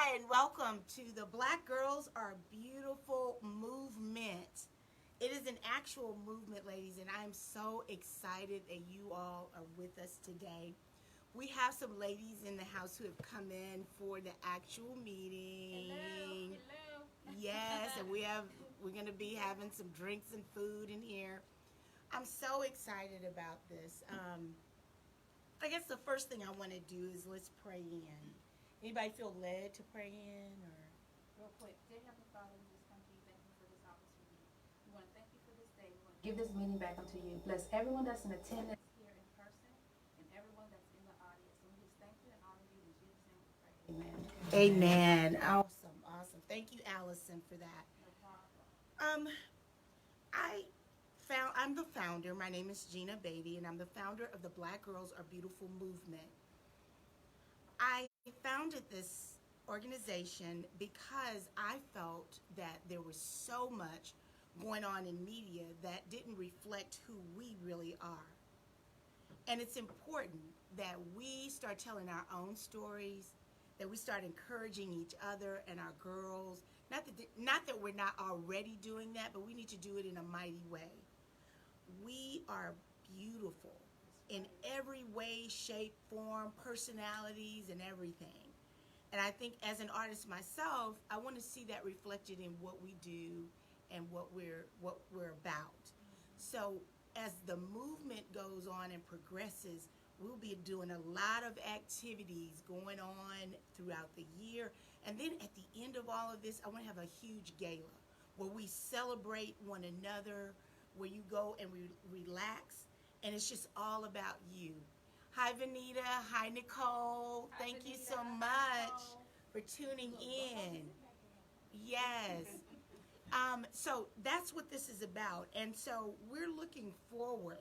Hi, and welcome to the Black Girls Are Beautiful movement. It is an actual movement, ladies, and I'm so excited that you all are with us today. We have some ladies in the house who have come in for the actual meeting. Hello. Yes, and we're going to be having some drinks and food in here. I'm so excited about this. I guess the first thing I want to do is let's pray in. Anybody feel led to pray in or? Real quick, dear Heavenly Father, we just come to you. Thank you for this opportunity. We want to thank you for this day. We want to give this meeting back unto you. Bless everyone that's in attendance here in person and everyone that's in the audience. And we just thank you and honor you. In Jesus' name we pray. Amen. Amen. Awesome, awesome. Thank you, Allison, for that. No problem. Um, I I'm the founder. My name is Gina Beatty, and I'm the founder of the Black Girls Are Beautiful movement. I founded this organization because I felt that there was so much going on in media that didn't reflect who we really are. And it's important that we start telling our own stories, that we start encouraging each other and our girls. Not that we're not already doing that, but we need to do it in a mighty way. We are beautiful in every way, shape, form, personalities, and everything. And I think as an artist myself, I want to see that reflected in what we do and what we're about. So as the movement goes on and progresses, we'll be doing a lot of activities going on throughout the year. And then at the end of all of this, I want to have a huge gala where we celebrate one another, where you go and relax, and it's just all about you. Hi, Vanita. Hi, Nicole. Hi, Thank you Benita. so Hi, much Nicole. for tuning Look, don't hold in. this in back here. Yes. So that's what this is about. And so we're looking forward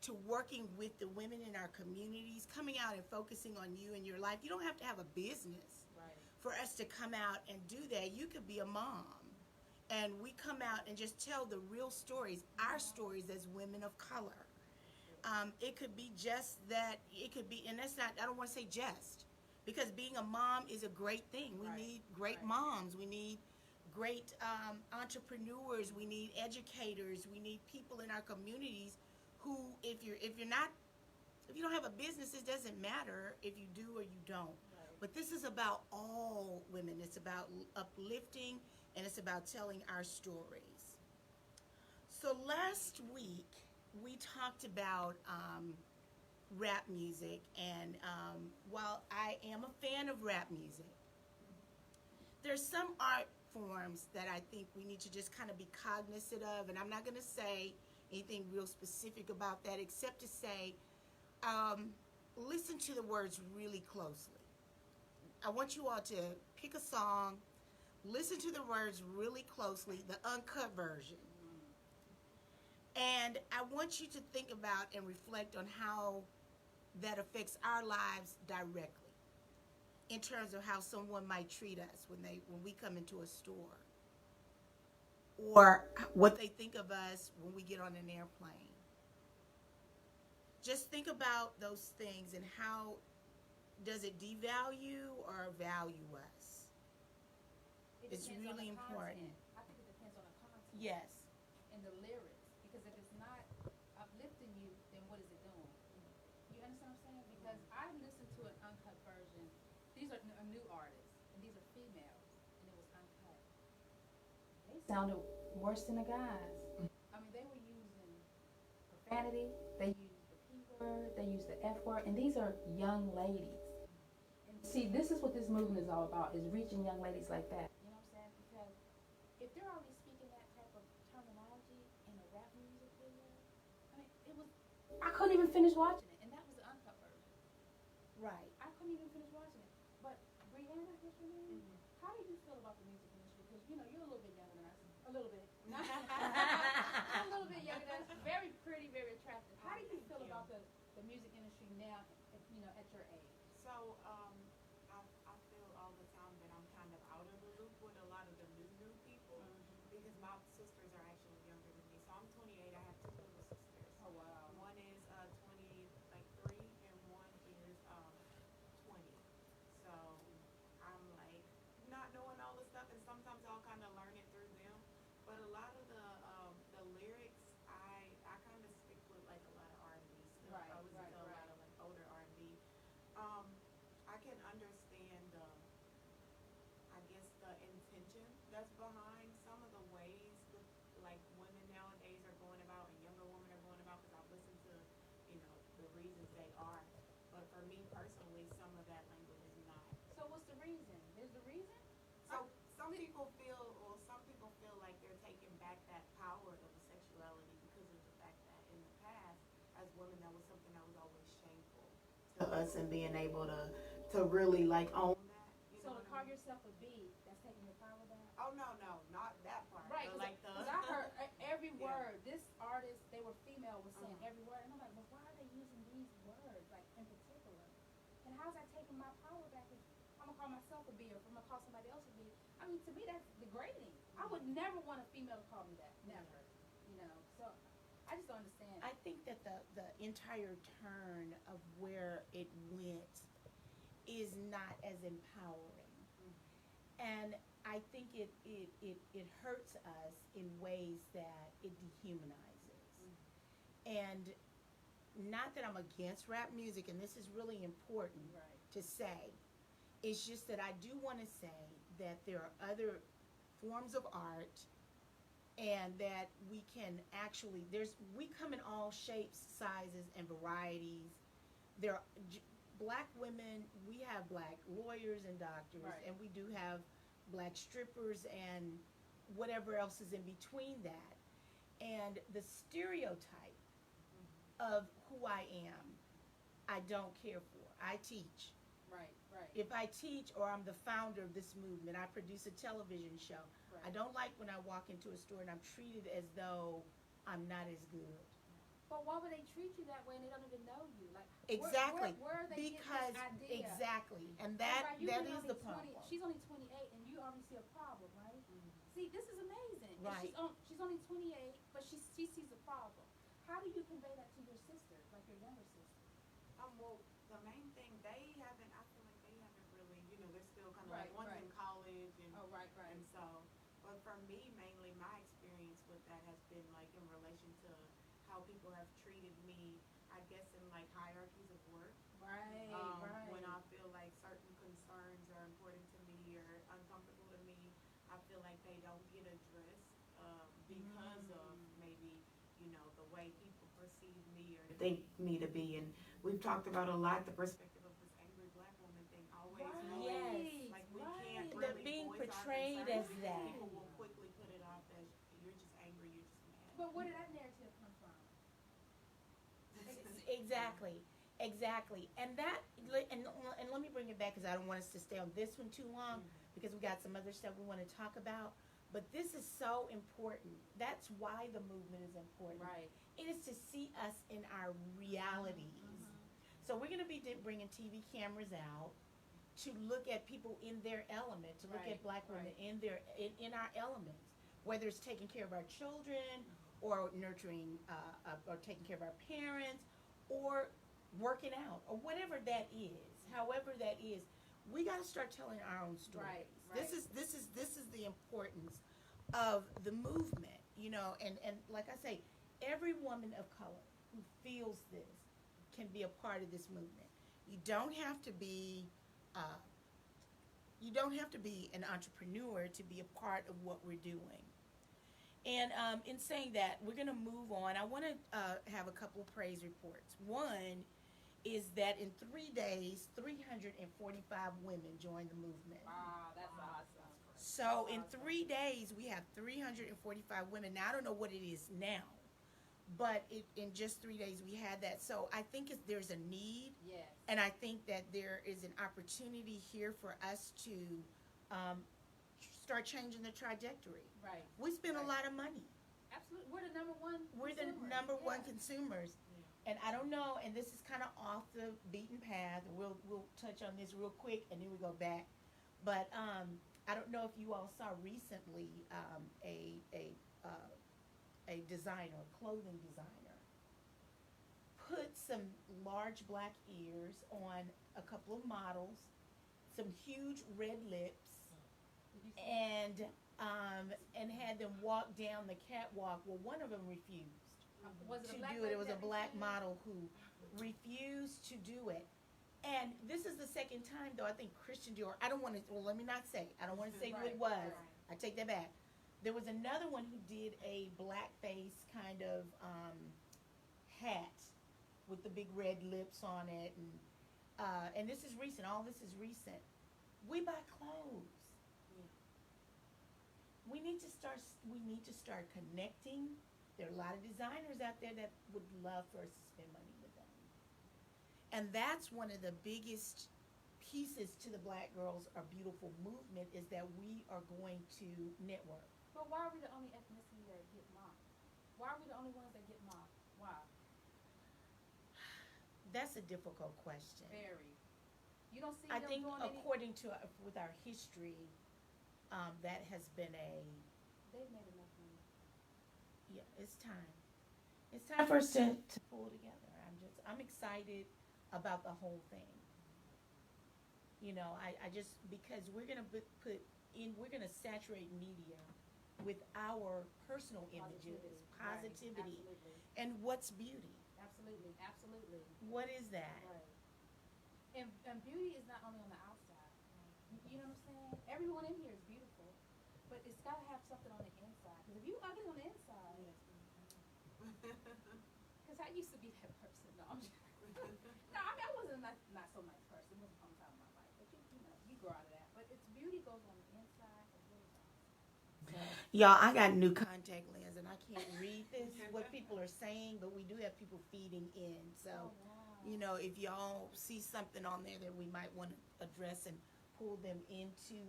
to working with the women in our communities, coming out and focusing on you and your life. You don't have to have a business Right. for us to come out and do that. You could be a mom. And we come out and just tell the real stories, our stories as women of color. It could be just that, it could be, and that's not, I don't want to say just, because being a mom is a great thing. We Right. need great Right. moms. We need great entrepreneurs. We need educators. We need people in our communities who, if you don't have a business, it doesn't matter if you do or you don't. Right. But this is about all women. It's about uplifting, and it's about telling our stories. So last week we talked about rap music, and while I am a fan of rap music, there's some art forms that I think we need to just kind of be cognizant of, and I'm not going to say anything real specific about that except to say um, listen to the words really closely. I want you all to pick a song, listen to the words really closely, the uncut version. And I want you to think about and reflect on how that affects our lives directly in terms of how someone might treat us when we come into a store, or what they think of us when we get on an airplane. Just think about those things and how does it devalue or value us? It It's depends on really the important. content. I think it depends on the content. Yes. And the lyrics. Because if it's not uplifting you, then what is it doing? You understand what I'm saying? Because I listened to an uncut version. These are a new artists, and these are females, and it was uncut. They sounded worse than the guys. I mean, they were using profanity. They used the P word. They used the F word, and these are young ladies. And see, this is what this movement is all about: is reaching young ladies like that. You know what I'm saying? Because if they're already speaking that type of terminology in a rap music video, I mean, it was. I couldn't even finish watching it, and that was the uncut version. Right. I couldn't even finish watching it. But Brianna, what's your name? How do you feel about the music industry? Because you know you're a little bit younger than us. A little bit. A little bit younger than us. Very pretty, very attractive. How do you feel about the music industry now? You know, at your age. So, I feel all the time that I'm kind of out of the loop with a lot of the new people because my sisters are actually younger than me. So I'm 28. I have two little sisters. Oh wow. One is 20, like 3, and one is 20. So I'm like, that's behind some of the ways that, like, women nowadays are going about and younger women are going about, because I've listened to, the reasons they are. But for me personally, some of that language is not. So what's the reason? Is the reason? So some people feel like they're taking back that power of sexuality because of the fact that in the past, as women, that was something that was always shameful to us, and being able to really like own that. So to call yourself a B, that's taking your power back? Oh no, not that part. Right, But like because I heard every Yeah. word. This artist, they were female, was saying Uh-huh. every word, and I'm like, well, why are they using these words, like in particular? And how's that taking my power back? If I'm gonna call myself a B, or if I'm gonna call somebody else a B. I mean, to me, that's degrading. I would never want a female to call me that, never. So I just don't understand. I think that the entire turn of where it went is not as empowering. And I think it hurts us in ways that it dehumanizes. And not that I'm against rap music, and this is really important Right. to say. It's just that I do want to say that there are other forms of art, and that we can actually, we come in all shapes, sizes, and varieties. There are black women, we have black lawyers and doctors, Right. and we do have black strippers and whatever else is in between that. And the stereotype of who I am, I don't care for. I teach. Right. If I teach, or I'm the founder of this movement, I produce a television show. Right. I don't like when I walk into a store and I'm treated as though I'm not as good. But why would they treat you that way and they don't even know you? Like Exactly. Where are they Because getting this idea? exactly, and Right, you've that been is only the 20 problem. She's only 28, and you already see a problem, right? See, this is amazing. And Right. she's only 28, but she sees a problem. How do you convey that to your sister, like your younger sister? Well, the main thing, I feel like they haven't really, they're still kind of Right, like, one's right. in college, and Oh, right. and so, but for me, mainly my experience with that has been like in relation to how people have treated me, I guess, in like hierarchies of work. Right. When I feel like certain concerns are important to me or uncomfortable to me, I feel like they don't get addressed because of maybe, the way people perceive me or think me to be. And we've talked about a lot the perspective of this angry black woman thing, always knowing, Yes. like, we Right. can't That really being voice our portrayed concerns as because that. people will quickly put it off as, you're just angry, you're just mad. But where did that narrative come from? Exactly. And that, and let me bring it back, because I don't want us to stay on this one too long, because we got some other stuff we want to talk about. But this is so important. That's why the movement is important. Right. It is to see us in our realities. So we're going to be bringing TV cameras out to look at people in their element, to look Right, at black women right. in our elements, whether it's taking care of our children, or nurturing, or taking care of our parents, or working out, or whatever that is. However that is, we got to start telling our own stories. Right. This is the importance of the movement, and like I say, every woman of color who feels this can be a part of this movement. You don't have to be an entrepreneur to be a part of what we're doing. And in saying that, we're going to move on. I want to have a couple of praise reports. One is that in 3 days, 345 women joined the movement. Wow, that's awesome. So in 3 days, we have 345 women. Now, I don't know what it is now, but in just 3 days, we had that. So I think there's a need, Yes. and I think that there is an opportunity here for us to start changing the trajectory. Right. We spend a Right. lot of money. Absolutely. We're the number one. We're the consumer. number one Yeah. consumers. And I don't know, and this is kind of off the beaten path. We'll touch on this real quick, and then we go back. But I don't know if you all saw recently a designer, a clothing designer, put some large black ears on a couple of models, some huge red lips, Did you see? and had them walk down the catwalk. Well, one of them refused Was it to a black do it. lady It was a that black refused? model who refused to do it. And this is the second time, though, I think Christian Dior, I don't want to, well, let me not say, I don't want to say who it Right, was, right. I take that back. There was another one who did a blackface kind of hat with the big red lips on it, and this is recent. All this is recent. We buy clothes. Yeah. We need to start. We need to start connecting. There are a lot of designers out there that would love for us to spend money with them, and that's one of the biggest pieces to the Black Girls Are Beautiful movement is that we are going to network. But why are we the only ethnicity that get mocked? Why are we the only ones that get mocked? Why? That's a difficult question. Very. You don't see I them think doing any. according to with our history, that has been They've made enough money. it's time. It's time for us to pull together. I'm excited about the whole thing. You know, I just because we're gonna we're gonna saturate media with our personal images, positivity, Right. Absolutely. and what's beauty. Absolutely. Absolutely. What is that? Right. And beauty is not only on the outside. You know what I'm saying? Everyone in here is beautiful, but it's got to have something on the inside. Because if you ugly on the inside, because I used to be that person. No, I'm just, no, I mean I wasn't not so nice person. It wasn't a long time in my life, but you know you grow out of that. But it's beauty goes on the inside as well as the outside. Y'all, I got new contact lens and I can't read what people are saying, but we do have people feeding in. So, Oh, wow. you know, if y'all see something on there that we might want to address and pull them into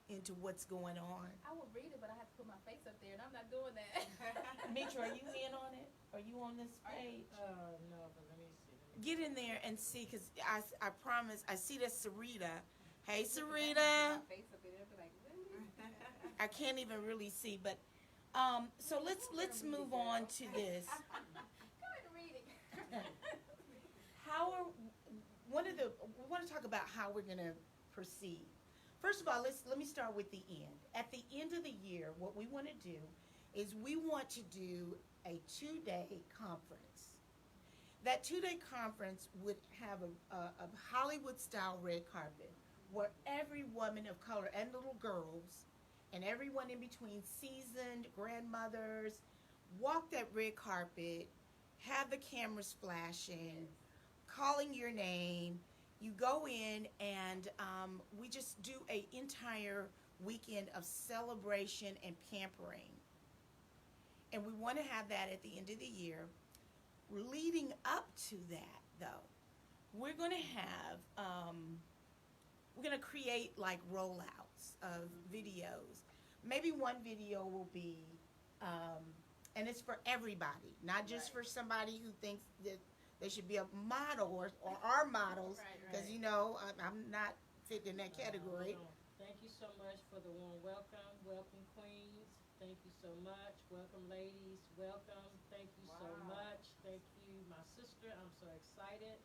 into what's going on. I would read it, but I have to put my face up there, and I'm not doing that. Mitra, are you in on it? Are you on this page? No, but let me see. Get in there and see, because I promise, I see that Sarita. Hey, Put Sarita. my face up there, and be like, really? I can't even really see, but so let's move on to this. Go ahead and read it. We want to talk about how we're going to proceed. First of all, let me start with the end. At the end of the year, what we want to do is we want to do a 2-day conference. That 2-day conference would have a Hollywood-style red carpet where every woman of color and little girls and everyone in between, seasoned grandmothers, walk that red carpet, have the cameras flashing, calling your name. You go in and we just do an entire weekend of celebration and pampering. And we want to have that at the end of the year. Leading up to that, though, we're going to have, we're going to create like rollouts of videos. Maybe one video will be, and it's for everybody, not just for somebody who thinks that they should be a model or are models, because you know I'm not fit in that category. No. Thank you so much for the warm welcome. Welcome, queens. Thank you so much. Welcome, ladies. Welcome. Thank you so much. Thank you, my sister. I'm so excited.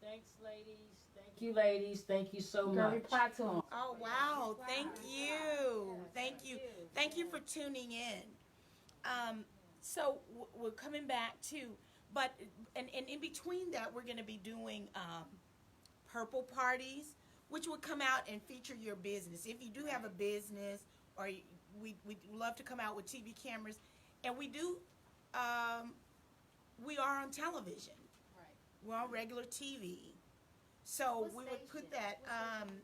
Thanks, ladies. Thank you, ladies. Thank you so Girl, much. reply to him. Oh wow! Thank you, thank you, thank you for tuning in. So we're coming back to, but and in between that, we're going to be doing purple parties, which will come out and feature your business. If you do have a business, or we'd love to come out with TV cameras, and we do. We are on television. Right. We're on regular TV. So What we would put station? that What station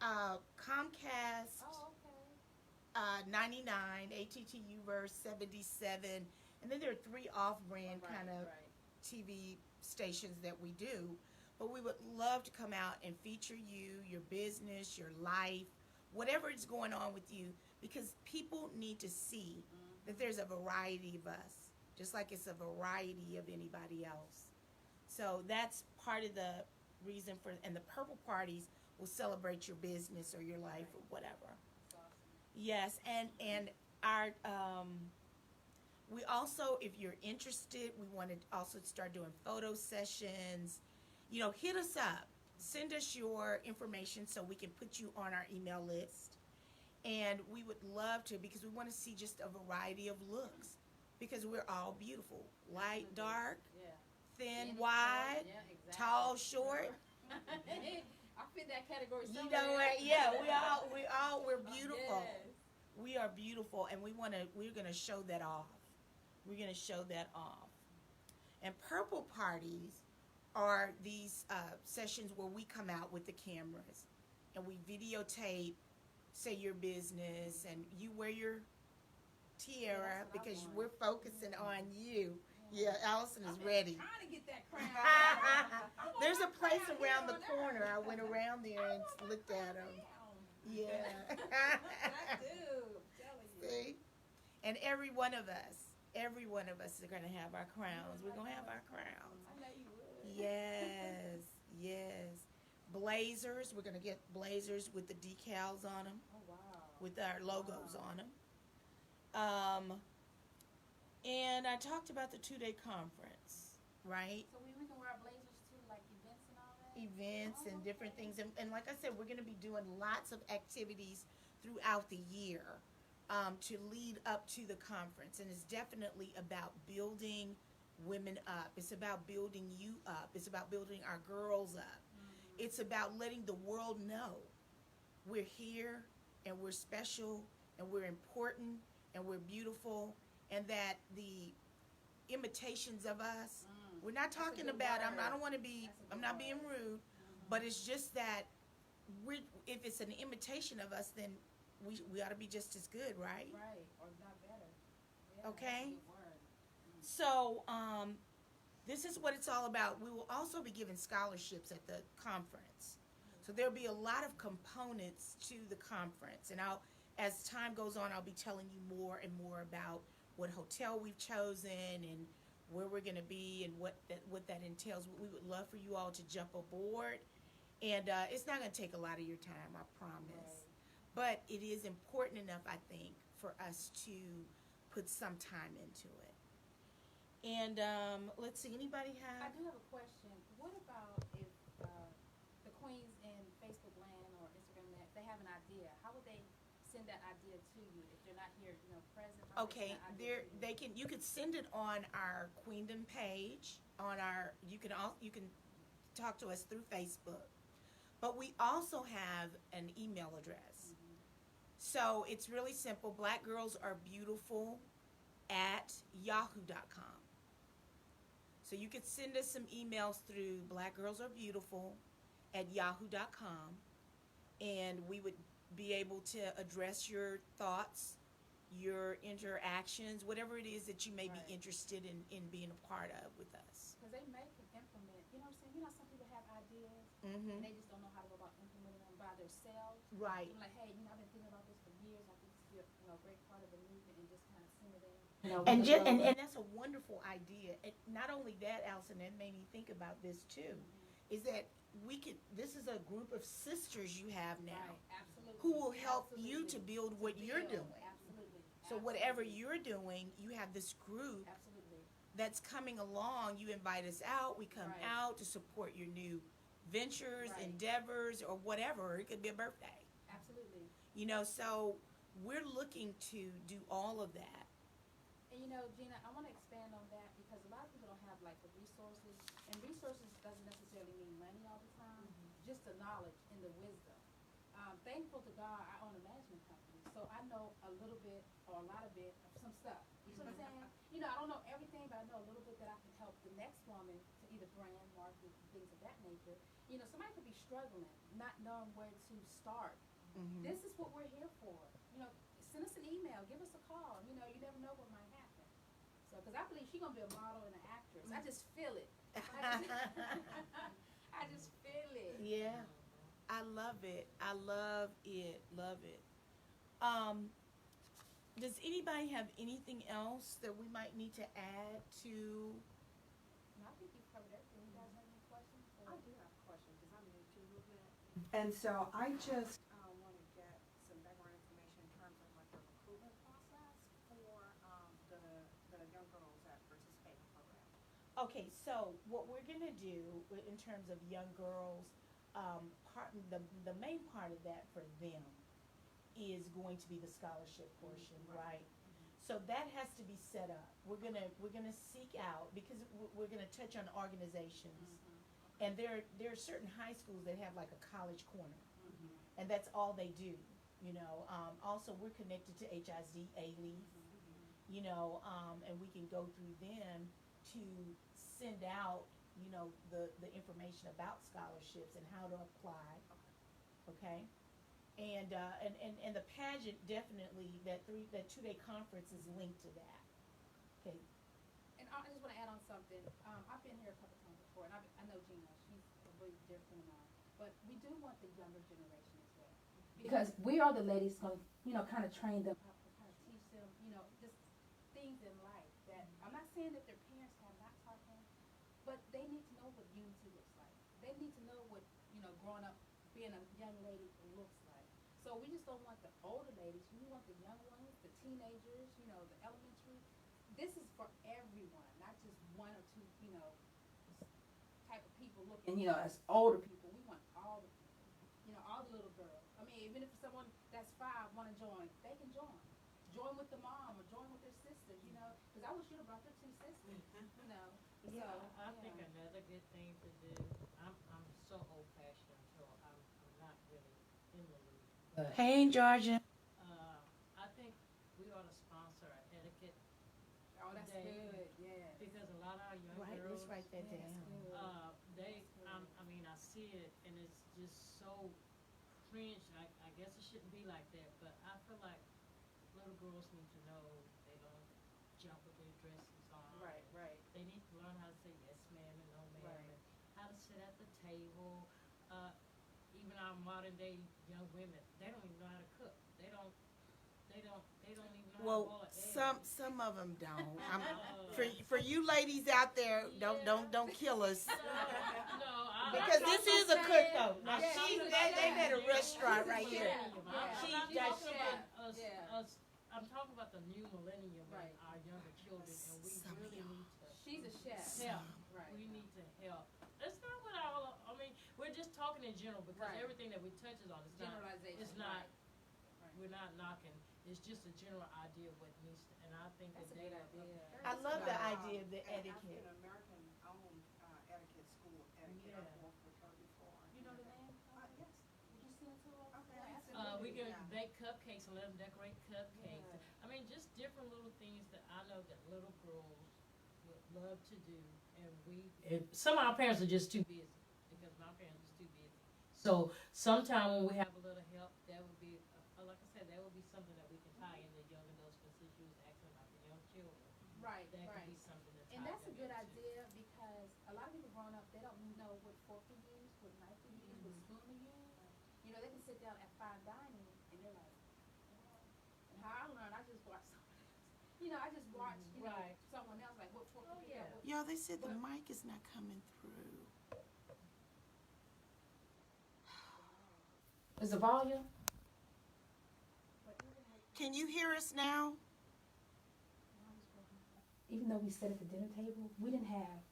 are you on? Comcast Oh, okay. 99, ATTU verse 77, and then there are 3 off-brand Right, kind of right. TV stations that we do. But we would love to come out and feature you, your business, your life, whatever is going on with you, because people need to see that there's a variety of us, just like it's a variety of anybody else. So that's part of the reason for, and the purple parties will celebrate your business or your life or whatever. That's awesome. Yes, and our we also, if you're interested, we want to also start doing photo sessions. You know, hit us up. Send us your information so we can put you on our email list. And we would love to, because we want to see just a variety of looks, because we're all beautiful. Light, dark, Yeah. thin, Skinny, wide, short, yeah, exactly. tall, short. I fit that category somewhere. You know what? Yeah, we're beautiful. Yes. We are beautiful, and we're gonna show that off. We're gonna show that off. And purple parties are these sessions where we come out with the cameras and we videotape, say, your business, and you wear your tiara Yeah, that's what I because want. we're focusing on you. Yeah, Allison is I've been ready. trying to get that crown. I want There's my a place crown around here the on corner. earth. I went around there I and want my looked at crown them. down. Yeah. I do. I'm telling you. See? And every one of us are going to have our crowns. We're going to have our crowns. I know you would. Yes, yes. Blazers. We're going to get blazers with the decals on them, Oh wow. with our logos on them. And I talked about the 2-day conference, right? So we can wear our blazers too, like events and all that. Events and Oh, different okay. things. And like I said, we're going to be doing lots of activities throughout the year to lead up to the conference. And it's definitely about building women up. It's about building you up. It's about building our girls up. It's about letting the world know we're here and we're special and we're important and we're beautiful, and that the imitations of us, we're not That's a talking good about, word. I don't want to be, That's a I'm good not being word. rude, but it's just that if it's an imitation of us, then we ought to be just as good, right? Right, or not better. Yeah, Okay. That's a good word. So, this is what it's all about. We will also be giving scholarships at the conference. So there'll be a lot of components to the conference. And as time goes on, I'll be telling you more and more about what hotel we've chosen and where we're going to be and what that entails. We would love for you all to jump aboard. And it's not going to take a lot of your time, I promise. But it is important enough, I think, for us to put some time into it. And let's see, anybody I have? do have a question. What about if the queens in Facebook land or Instagram land, if they have an idea, how would they send that idea to you if they're not here, present? How would Okay, they send that idea to you? you could send it on our Queendom page, you can talk to us through Facebook. But we also have an email address. So it's really simple, blackgirlsarebeautiful@yahoo.com. So you could send us some emails through blackgirlsarebeautiful@yahoo.com, and we would be able to address your thoughts, your interactions, whatever it is that you may Right. be interested in being a part of with us. Because they may can implement, you know what I'm saying? You know, some people have ideas Mm-hmm. and they just don't know how to go about implementing them by themselves. Right. I'm like, hey, I've been thinking about this for years. I think this would be a great part of the movement, and just kind of send it in. And that's a wonderful idea. And not only that, Allison, it made me think about this too, is that this is a group of sisters you have now Right, absolutely. who will help you to Absolutely. build what you're Build, doing. Absolutely. So whatever Absolutely. you're doing, you have this group Absolutely. that's coming along. You invite us out, we come Right. out to support your new ventures, Right. endeavors, or whatever. It could be a birthday. Absolutely. So we're looking to do all of that. And Gina, I want to expand on that because a lot of people don't have like the resources, and resources doesn't necessarily mean money all the time, just the knowledge and the wisdom. Thankful to God, I own a management company, so I know a little bit or a lot of it of some stuff. You see what I'm saying? I don't know everything, but I know a little bit that I can help the next woman to either brand, market, things of that nature. Somebody could be struggling, not knowing where to start. Mhm. This is what we're here for. Send us an email, give us a call. You never know what might happen. So, because I believe she's gonna be a model and an actress. I just feel it. I just feel it. Yeah, I love it. I love it. Love it. Does anybody have anything else that we might need to add to? And I think you've covered everything. You guys have any questions? I do have a question, because I'm new to movement. And so I just, Want to get some background information in terms of like the recruitment process for the young girls that participate in the program. Okay, so what we're gonna do in terms of young girls, the main part of that for them is going to be the scholarship portion, right? So that has to be set up. We're gonna seek out, because we're gonna touch on organizations And there are certain high schools that have like a college corner, and that's all they do. You know, also we're connected to HISD, A-Leaf, you know, and we can go through them to send out, you know, the information about scholarships and how to apply. Okay, and the pageant definitely that 2-day conference is linked to that. Okay, And I just want to add on something. I've been here a couple times before, and I know Gina. She's a really dear friend of mine. But we do want the younger generation as well, because we are the ladies going to, you know, kind of train them, kind of teach them, you know, just things in life that I'm not saying that their parents have not taught them, but they need to know what unity looks like. They need to know what, you know, growing up, being a young lady looks like. So we just don't want the older ladies. We want the young ones, the teenagers, you know, the elementary. This is for everyone, not just one or two, you know, type of people looking. And, you know, as older people, we want all the people, you know, all the little girls. I mean, even if someone that's 5 want to join, they can join. Join with the mom or join with their sisters, you know, because I wish you'd have brought your 2 sisters, you know. Yeah, So, I think another good thing to do, I'm so old fashioned, so I'm not really in the loop. But, hey Georgia. I think we ought to sponsor an etiquette oh, that's day, good, yeah. because a lot of our young Right, girls, let's write that Yeah, down. that's good. I mean, I see it and it's just so cringe. I guess it shouldn't be like that, but I feel like little girls need to know they don't jump with their dresses on. Right, right. They need to learn how to say yes ma'am and no ma'am, Right. and how to sit at the table. Even our modern day young women, they don't even know how to cook. They don't even know Well, how to boil an egg. some of them don't. For you ladies out there, don't kill us. No, Because this is a cook though. Now Yeah, she's a they chef. at a restaurant right here. Yeah. I'm talking about the new millennium Right. and our younger children, and we Some of really y'all. need to She's a chef. help. Right. We need to help. That's not what I mean, we're just talking in general because Right. everything that we touches on is not, Generalization. it's not, Right. we're not knocking. It's just a general idea of what needs to, and I think That's a that good idea. I love the Wow. idea of the An etiquette. African-American owned etiquette school, etiquette. Yeah. I've worked with her before. You know the name? Yes. Would you send it to us? Okay. Yeah, absolutely. we can Yeah. bake cupcakes and let them decorate cupcakes. Yeah. I mean, just different little things that I know that little girls would love to do, and some of our parents are just too busy because my parents are too busy. So sometime when we have a little help, that would be, like I said, that would be something that we can tie into young adults. But since you was asking about the young children, Right, that could right. be something to tie And that's a them good into. idea because a lot of people growing up, they don't know what fork to use, what knife to use, what spoon to use. You know, they can sit down at fine dining and they're like, oh. And how I learned, I just watched someone else. You know, I just watched, you know, Right. someone else like what fork to Oh, pick yeah. up. Yo, they said the mic is not coming through. Is the volume? Can you hear us now? Even though we sat at the dinner table, we didn't have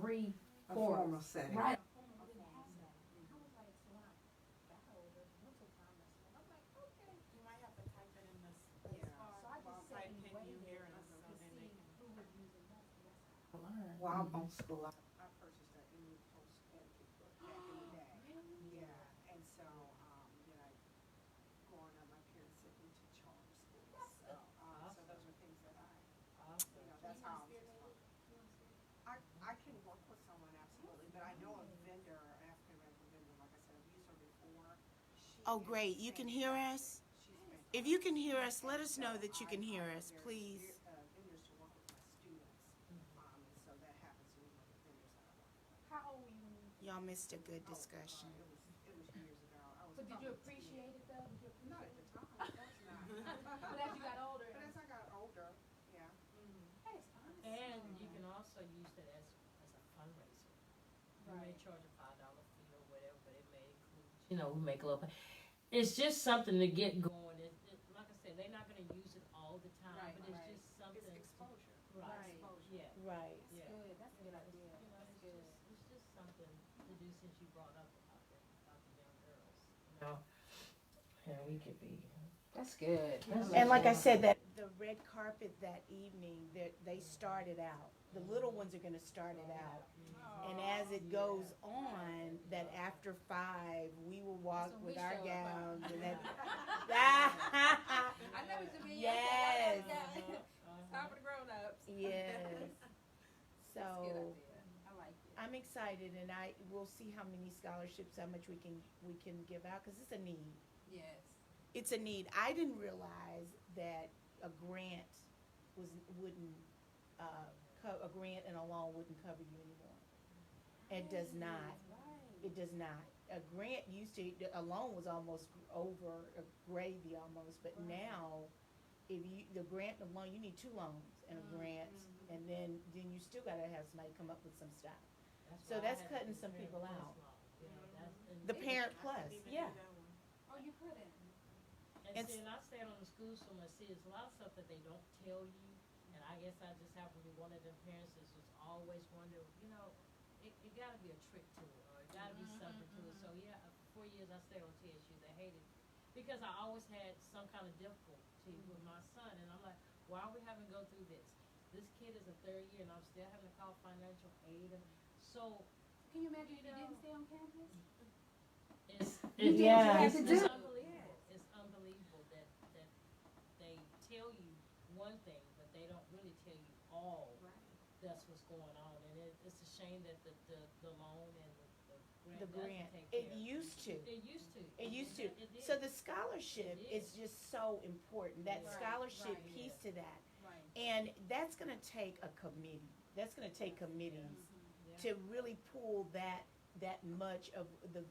3 A forks. formal setting. Right. You might have to type it in this, Yeah. So I just sat and can you waited hear to us so then see they can. who was using what, and that's how I learned. Well, I'm old school. I purchased that new post etiquette book back in the day. Yeah, and so, then growing up, my parents sent me to charter schools. So those are things that Awesome. that's how I was taught. I can work with someone, absolutely, but I know a vendor, African-American vendor, like I said, I've used her before. Oh, great. You can hear us? She's fantastic. If you can hear us, let us know that you can hear us, please. Vendors to work with my students, and so that happens to me with the vendors that I work with. How old were you when you? Y'all missed a good discussion. It was years ago. I was So did you probably appreciate it though? Did you appreciate Not at it? the time, of course not. But as you got older, But as I got older, yeah. that is awesome. And you can also use that as a fundraiser. You may Right. charge a $5 fee or whatever, but it may include, you know, we make a little. It's just something to get going. Like I said, they're not going to use it all the time, Right, but it's right. just something. It's exposure. Right. Right. Yeah. Right. That's Yeah. good. That's a good idea. You know, That's it's good. it's just something to do since you brought up about the young girls. You know, and we could be That's good. And like I said, that the red carpet that evening, they started out. The little ones are going to start it out. And as it goes on, that after 5, we will walk That's when with we our show up, huh? gowns and that. I know what you mean. Yes. Time for the grown-ups. Yes. That's a good So idea. I like it. I'm excited, and we'll see how many scholarships, how much we can give out, because it's a need. Yes. It's a need. I didn't realize that a grant wouldn't a grant and a loan wouldn't cover you anymore. It does not. Right. It does not. A grant used to, a loan was almost over a gravy almost, but Right. now, if you the grant and loan, you need 2 loans and a grant, and then you still gotta have somebody come up with some stuff. So why I that's had to cutting do some Parent people Plus out. law. You know, that's- and- The Parent I Plus, couldn't even yeah. do that one. Oh, you couldn't. And It's- see, and I stayed on the school so much, see, there's a lot of stuff that they don't tell you, and I guess I just happen to be one of them parents that's just always wonder, you know, it gotta be a trick to it, or it gotta be something to it, so yeah, for 4 years I stayed on TSU, they hated it, because I always had some kind of difficulty with my son, and I'm like, why are we having to go through this? This kid is a 3rd year, and I'm still having to call financial aid, and so, Can you imagine if you didn't stay on campus? it's, You did what you Yeah. had to it's do. unbelievable. It's unbelievable that they tell you one thing, but they don't really tell you all that's what's going on. And it's a shame that the loan and the The grant grant. doesn't take It care of used to. It used to. It used to. It did. So the scholarship It is just so important. That Right, scholarship right. piece to that. Right. And that's gonna take a committee. That's gonna take committees Yeah. to really pull that much of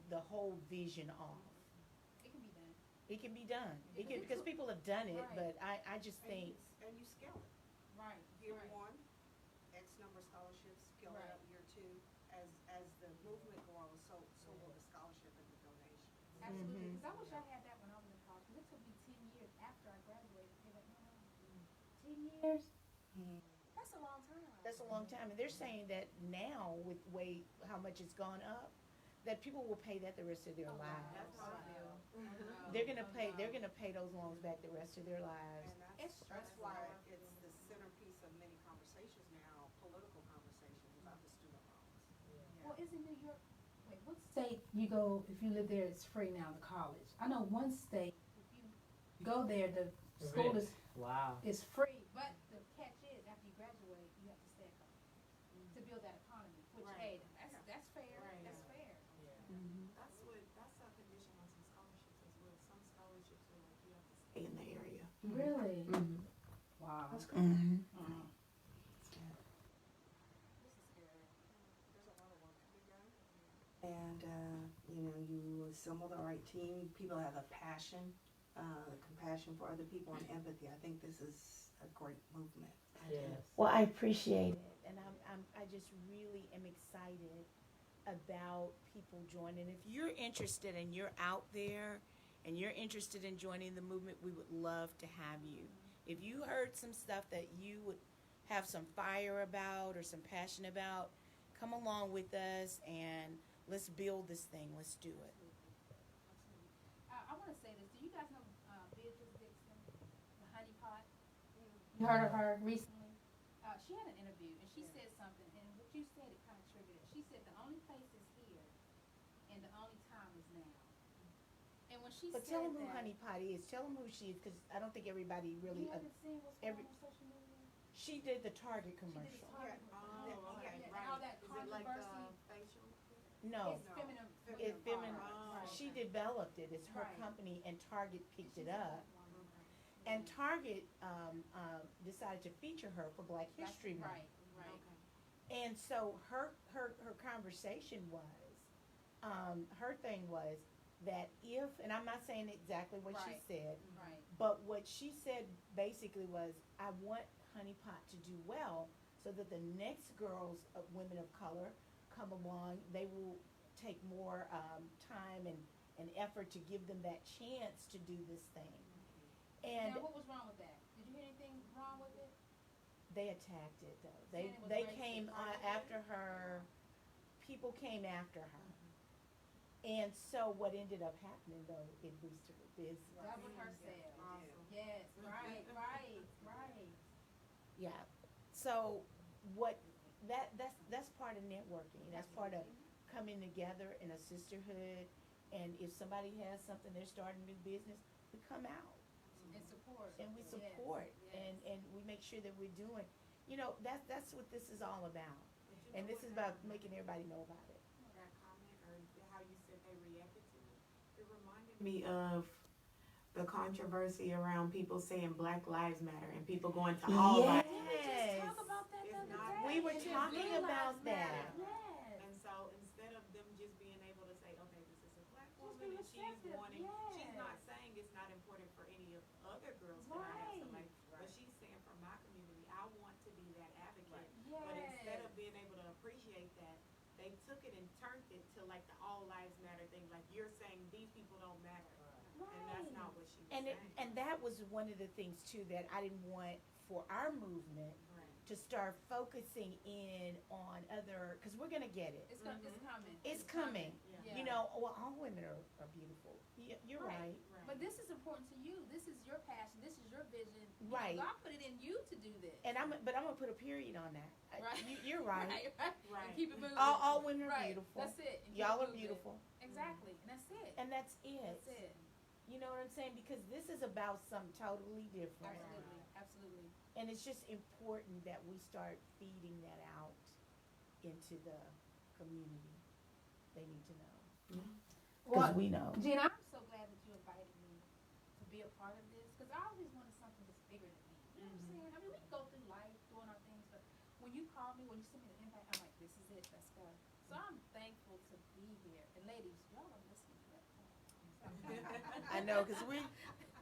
the whole vision off. It can be done. It can be done. It can, because people have done it, Right. but I just think, And you scale it. Right. Year right. 1, X number of scholarships, scale it Right. up year 2. As the movement grows, so will the scholarship and the donation. Absolutely. Mhm. Because I wish I had that when I was in college. 'Cause it took me 10 years after I graduated to pay that money off. 10 years? That's a long time. that's a long time. And they're saying that now, with how much it's gone up, that people will pay that the rest of their Oh, wow. lives. That's how I feel. They're gonna pay those loans back the rest of their lives. And It's that's why stressful. it's the centerpiece of many conversations now, political conversations about the student loans. Well, isn't New York, wait, what state you go, if you live there, it's free now, the college? I know one state, if you go there, the school Wow. is free, but the catch is, after you graduate, you have to stay at college to build that economy, which, Right. hey, that's fair, Right. that's fair. That's a condition on some scholarships as well. Some scholarships are like you have to stay. In the area. Really? Mhm. Wow. That's Mhm. This is good. There's a lot of work to be done. And, you assemble the right team, people have a passion, compassion for other people and empathy. I think this is a great movement. Yes. Well, I appreciate it, and I just really am excited about people joining. If you're interested and you're out there and you're interested in joining the movement, we would love to have you. If you heard some stuff that you would have some fire about or some passion about, come along with us and let's build this thing. Let's do it. I want to say this. Do you guys know Beatrice Dixon, the honey pot? You heard of her recently? She had an interview, and she said something, and what you said, it kind of triggered it. She said the only place is here, and the only time is now. And when she But said tell them who that, Honey Pot is. Tell them who she is, because I don't think everybody really. you haven't seen what's every- going on social media? She did the Target She did commercial. a Target Oh, okay, and right. all that Is it like the controversy. facial? No, It's feminine. it's feminine. Oh, She okay. developed it. It's her Right. company, and Target picked it up. Okay. And Target decided to feature her for Black History Month. Right, right. Okay. And so her conversation was, her thing was that if, and I'm not saying exactly what she Right. said, Right. but what she said basically was, I want Honey Pot to do well so that the next girls, women of color, come along, they will take more time and effort to give them that chance to do this thing. And Now, what was wrong with that? Did you hear anything wrong with it? they attacked it though. Saying it was They racist. came after her. People came after her. And so what ended up happening though, it boosted her business. Double her sales. Awesome. Yes, right. Yeah. So what that's part of networking. That's part of coming together in a sisterhood. And if somebody has something, they're starting a new business, we come out And support. and we Yes, support yes. and we make sure that we're doing. That's what this is all about. But you And know this what is about happened? making everybody know about it. That comment or how you said they reacted to it, it reminded me of the controversy around people saying Black Lives Matter and people going to all lives. Yes. Talk about that the It's other not- day. We were It's talking Blue about Lives that. Matter. Yes. And so instead of them just being able to say, okay, this is a black Just woman be and she's receptive, wanting, she's yes. not saying it's not important for any of other girls to not have somebody, Right. but she's saying for my community, I want to be that advocate. Yes. But instead of being able to appreciate that, they took it and turned it to like the all lives matter thing, like you're saying these people don't matter. And that's not what she was And saying. that was one of the things too that I didn't want for our movement Right. to start focusing in on other, because we're gonna get it. It's coming. It's coming. Yeah. You know, well, all women are beautiful. You're right. Right. But this is important to you. This is your passion. This is your vision. You know, Right. God put it in you to do this. And I'm gonna put a period on that. Right. You're right. Right. Right. And keep it moving. All women are Right. beautiful. That's it. And keep Y'all it are moving. beautiful. Exactly. And that's it. And that's it. That's it. You know what I'm saying? Because this is about something totally different. Absolutely. And it's just important that we start feeding that out into the community. They need to know. Because we know. Gina, I'm so glad that you invited me to be a part of this because I always wanted something that's bigger than me. You know what I'm saying? I mean, we go through life doing our things, but when you call me, when you send me the invite, I'm like, this is it. Let's go. So I'm thankful to be here. And ladies, y'all are listening to that phone. I know, because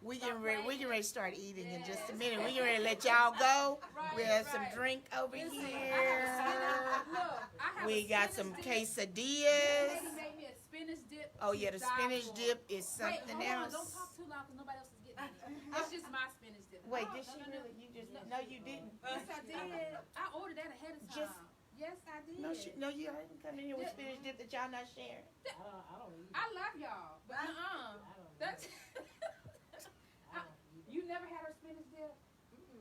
we getting ready to start eating in just a Yes. minute. We getting ready to let y'all go. Right, We have some right. drink over Listen, I here. have a look, I have We a got some spinach dip. quesadillas. Lady made me a spinach dip. Oh to yeah, the die spinach for. dip is Wait, something hold on, else. don't talk too loud because nobody else is getting it. It's just my spinach dip. Wait, No, did no, she no, no. really? You just no, you didn't. Yes, I did. I ordered that ahead of time. Just- Yes, I did. No, you didn't come in here with spinach dip that y'all not sharing. I don't eat it. I love y'all, but I don't that's. I don't eat it. You never had her spinach dip?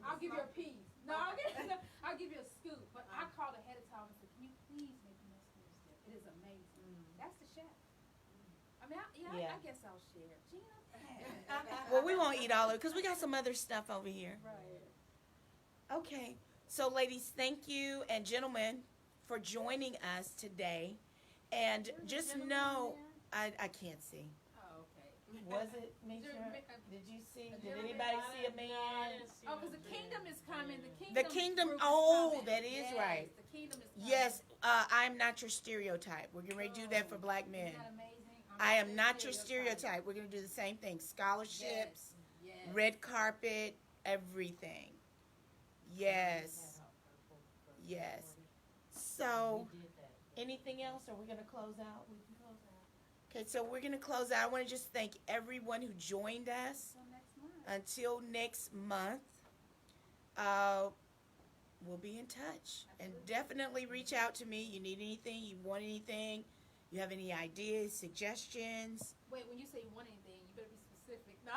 I'll give you a piece. No, I'll give you a scoop. But I called ahead of time and said, "Can you please make me that spinach dip? It is amazing." That's the chef. I mean, Yeah. I guess I'll share. Gina. Well, we won't eat all of it because we got some other stuff over here. Right. Okay. So, ladies, thank you, and gentlemen, for joining us today. And There's a just gentleman know, in I can't see. Oh, okay. Was it me? There- Did you see? a Did gentleman- anybody see a I man? didn't see Oh, no because the kingdom is man. coming. The kingdom. group is Oh, coming. that is Yes, right. The kingdom is coming. Yes, I'm not your stereotype. We're getting ready to do that for black men. Isn't that amazing? I am not your stereotype. We're going to do the same thing. Scholarships, Yes. red carpet, everything. Yes. Yes. So, We did that. anything else? Or are we going to close out? We can close out. Okay, so we're going to close out. I want to just thank everyone who joined us. Until next month. Until next month, we'll be in touch. And definitely reach out to me. You need anything, you want anything, you have any ideas, suggestions. Wait, when you say you want anything, you better be specific. No.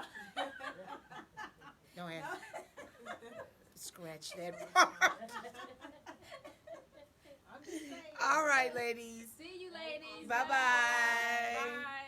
Don't have scratch that part. I'm just saying. All right, ladies. See you, ladies. Bye-bye. Bye.